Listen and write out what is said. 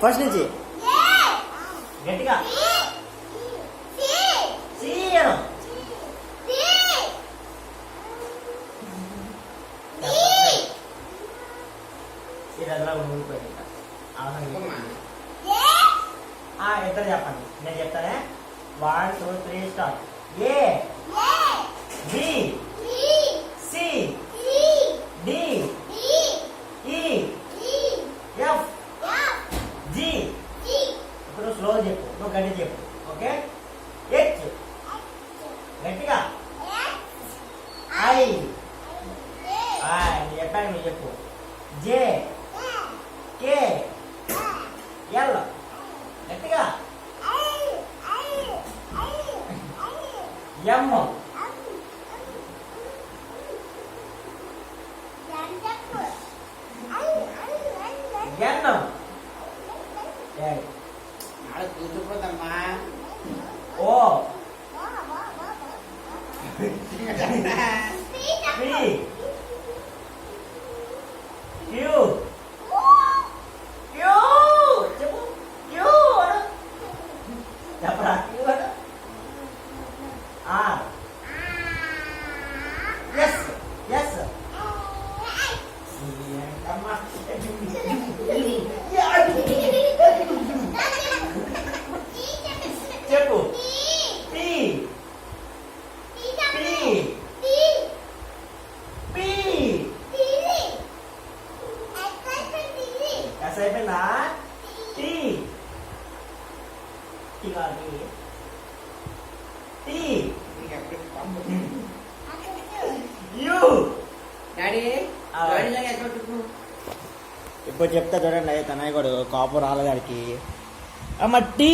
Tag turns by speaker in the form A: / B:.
A: First నుంచి గట్టిగా ఇద్దరు చెప్పండి, నేను చెప్తానే. 1 2 3 start. A B C D E F G. ఇప్పుడు స్లో చెప్పు, నువ్వు గట్టి చెప్పు. ఓకే. హెచ్ గట్టిగా. ఐ చెప్పాను, నువ్వు చెప్పు. జే కే ఎల్ గట్టిగా. ఎం ఎన్
B: కూర్చుపోదమ్మా.
A: ఓ పి క్యూ క్యూ చెప్పు. క్యూ చెప్పరా. క్యూ ఆర్ ఎస్ ఎస్ చెప్పు. పి పి పి ఎస్ అయిపోయిందా. టీ టీ కాదు. టీ యూ
B: డాడీ
A: ఇప్పుడు చెప్తా చూడండి. తనయ్య కూడా కాపు రాలగారికి. అమ్మ టీ